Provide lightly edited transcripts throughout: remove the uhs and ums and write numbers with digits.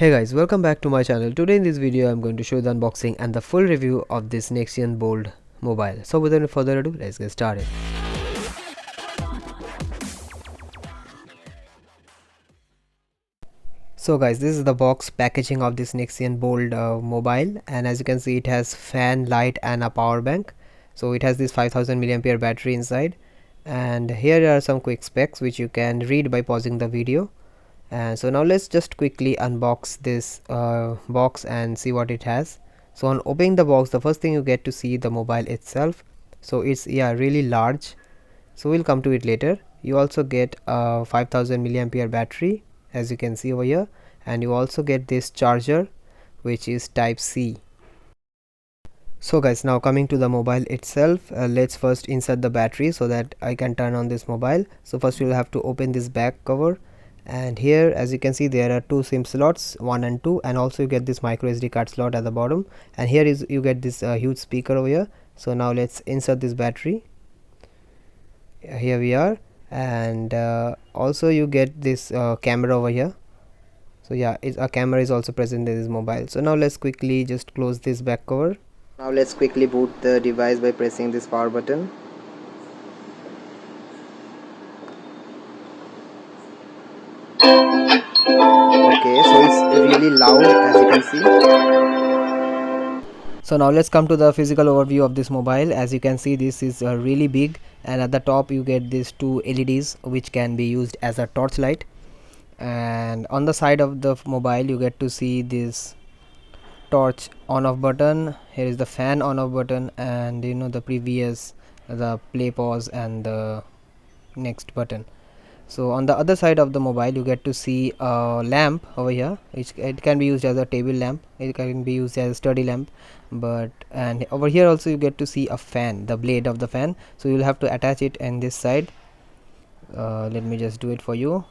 Hey guys, welcome back to my channel. Today in this video I'm going to show you the unboxing and the full review of this Snexian Bold mobile. So without any further ado, let's get started. So guys, this is the box packaging of this Snexian Bold mobile, and as you can see it has fan, light and a power bank. So it has this 5000 milliampere battery inside, and here are some quick specs which you can read by pausing the video. And so now let's just quickly unbox this box and see what it has. So on opening the box, the first thing you get to see the mobile itself. So it's really large, so we'll come to it later. You also get a 5000 milliampere battery, as you can see over here, and you also get this charger which is type C. So guys, now coming to the mobile itself, let's first insert the battery so that I can turn on this mobile. So first you'll have to open this back cover, and here as you can see there are two SIM slots, 1 and 2, and also you get this micro SD card slot at the bottom, and here is you get this huge speaker over here. So now let's insert this battery. Here we are, and also you get this camera over here. So yeah, a camera is also present in this mobile. So now let's quickly just close this back cover. Now let's quickly boot the device by pressing this power button. Okay, so it's really loud, as you can see. So now let's come to the physical overview of this mobile. As you can see, this is really big, and at the top you get these two LEDs which can be used as a torchlight, and on the side of the mobile you get to see this torch on off button. Here is the fan on off button, and the previous, the play, pause and the next button. So on the other side of the mobile you get to see a lamp over here, which it can be used as a table lamp, it can be used as a study lamp, and over here also you get to see a fan, the blade of the fan. So you'll have to attach it in this side. Let me just do it for you.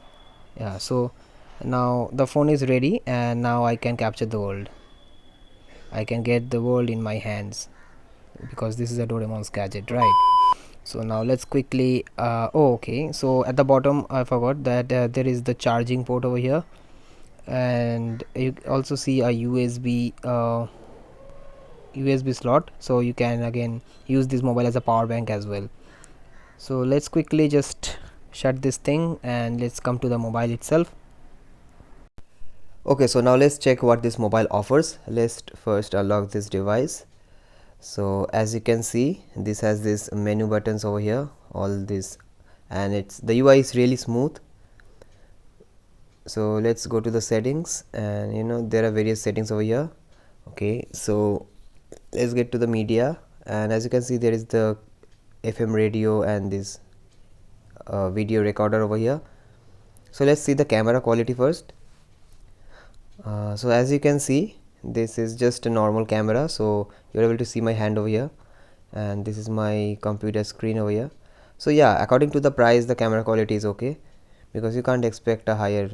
Yeah, so now the phone is ready, and now I can capture the world. I can get the world in my hands because this is a Doraemon's gadget, right? So now let's quickly okay, so at the bottom I forgot that there is the charging port over here, and you also see a USB slot, so you can again use this mobile as a power bank as well. So let's quickly just shut this thing and let's come to the mobile itself. Okay, so now let's check what this mobile offers. Let's first unlock this device. So as you can see, this has this menu buttons over here, all this, and the UI is really smooth. So let's go to the settings, and there are various settings over here. Okay, so let's get to the media, and as you can see there is the FM radio and this video recorder over here. So let's see the camera quality first. So as you can see, this is just a normal camera, so you're able to see my hand over here, and this is my computer screen over here. So yeah, according to the price, the camera quality is okay, because you can't expect a higher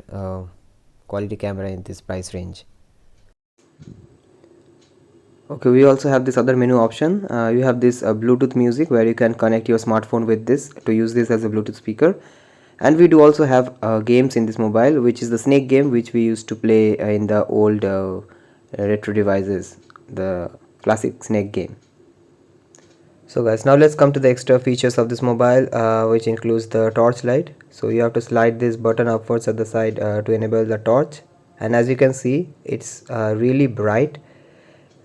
quality camera in this price range. Okay, we also have this other menu option. You have this Bluetooth music, where you can connect your smartphone with this to use this as a Bluetooth speaker. And we do also have games in this mobile, which is the snake game, which we used to play in the old retro devices, the classic snake game. So guys, now let's come to the extra features of this mobile, which includes the torch light. So you have to slide this button upwards at the side to enable the torch, and as you can see, it's really bright.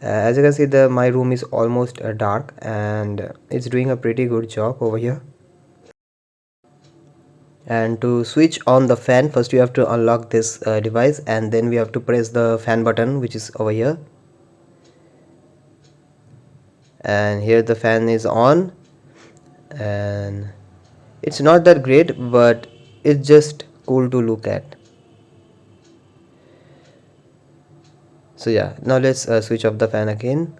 As you can see, my room is almost dark, and it's doing a pretty good job over here. And to switch on the fan, first you have to unlock this device, and then we have to press the fan button, which is over here, and here the fan is on, and it's not that great, but it's just cool to look at. So yeah, now let's switch off the fan again.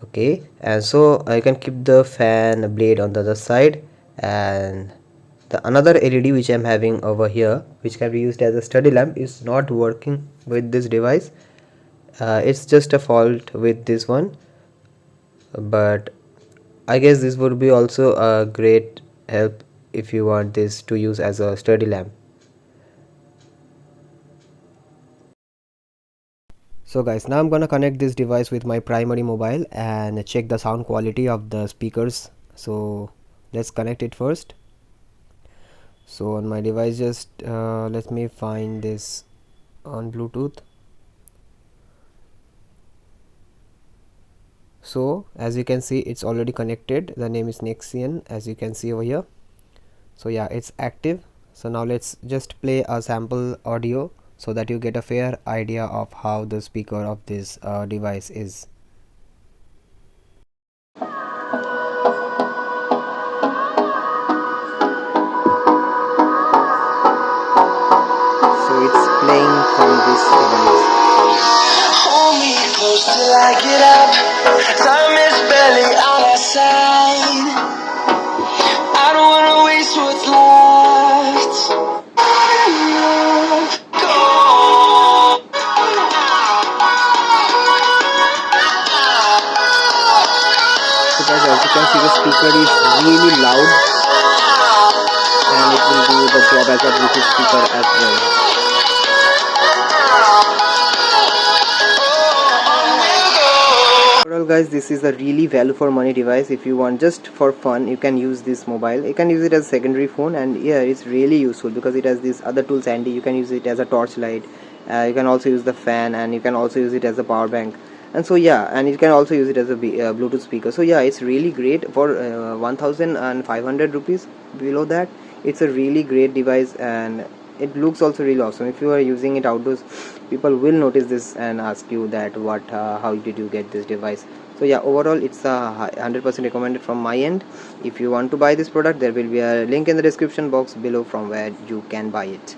Okay, and so I can keep the fan blade on the other side, and the another LED which I'm having over here, which can be used as a study lamp, is not working with this device. It's just a fault with this one, but I guess this would be also a great help if you want this to use as a study lamp. So guys, now I'm gonna connect this device with my primary mobile and check the sound quality of the speakers. So let's connect it first. So on my device, just let me find this on Bluetooth. So as you can see, it's already connected. The name is Snexian, as you can see over here. So yeah, it's active. So now let's just play a sample audio so that you get a fair idea of how the speaker of this device is. So it's playing from this device. Hold me close till I get up. Time is barely on our side. I don't wanna waste what's left. Go. So guys, as you can see, the speaker is really loud and it will do the job as a Bluetooth speaker as well. Overall guys, this is a really value for money device. If you want just for fun, you can use this mobile. You can use it as a secondary phone, and yeah, it's really useful because it has these other tools handy. You can use it as a torchlight, you can also use the fan, and you can also use it as a power bank. And so yeah, and you can also use it as a Bluetooth speaker. So yeah, it's really great for 1500 rupees. Below that, it's a really great device, and it looks also really awesome. If you are using it outdoors, people will notice this and ask you that how did you get this device. So yeah, overall it's a 100% recommended from my end. If you want to buy this product, there will be a link in the description box below from where you can buy it.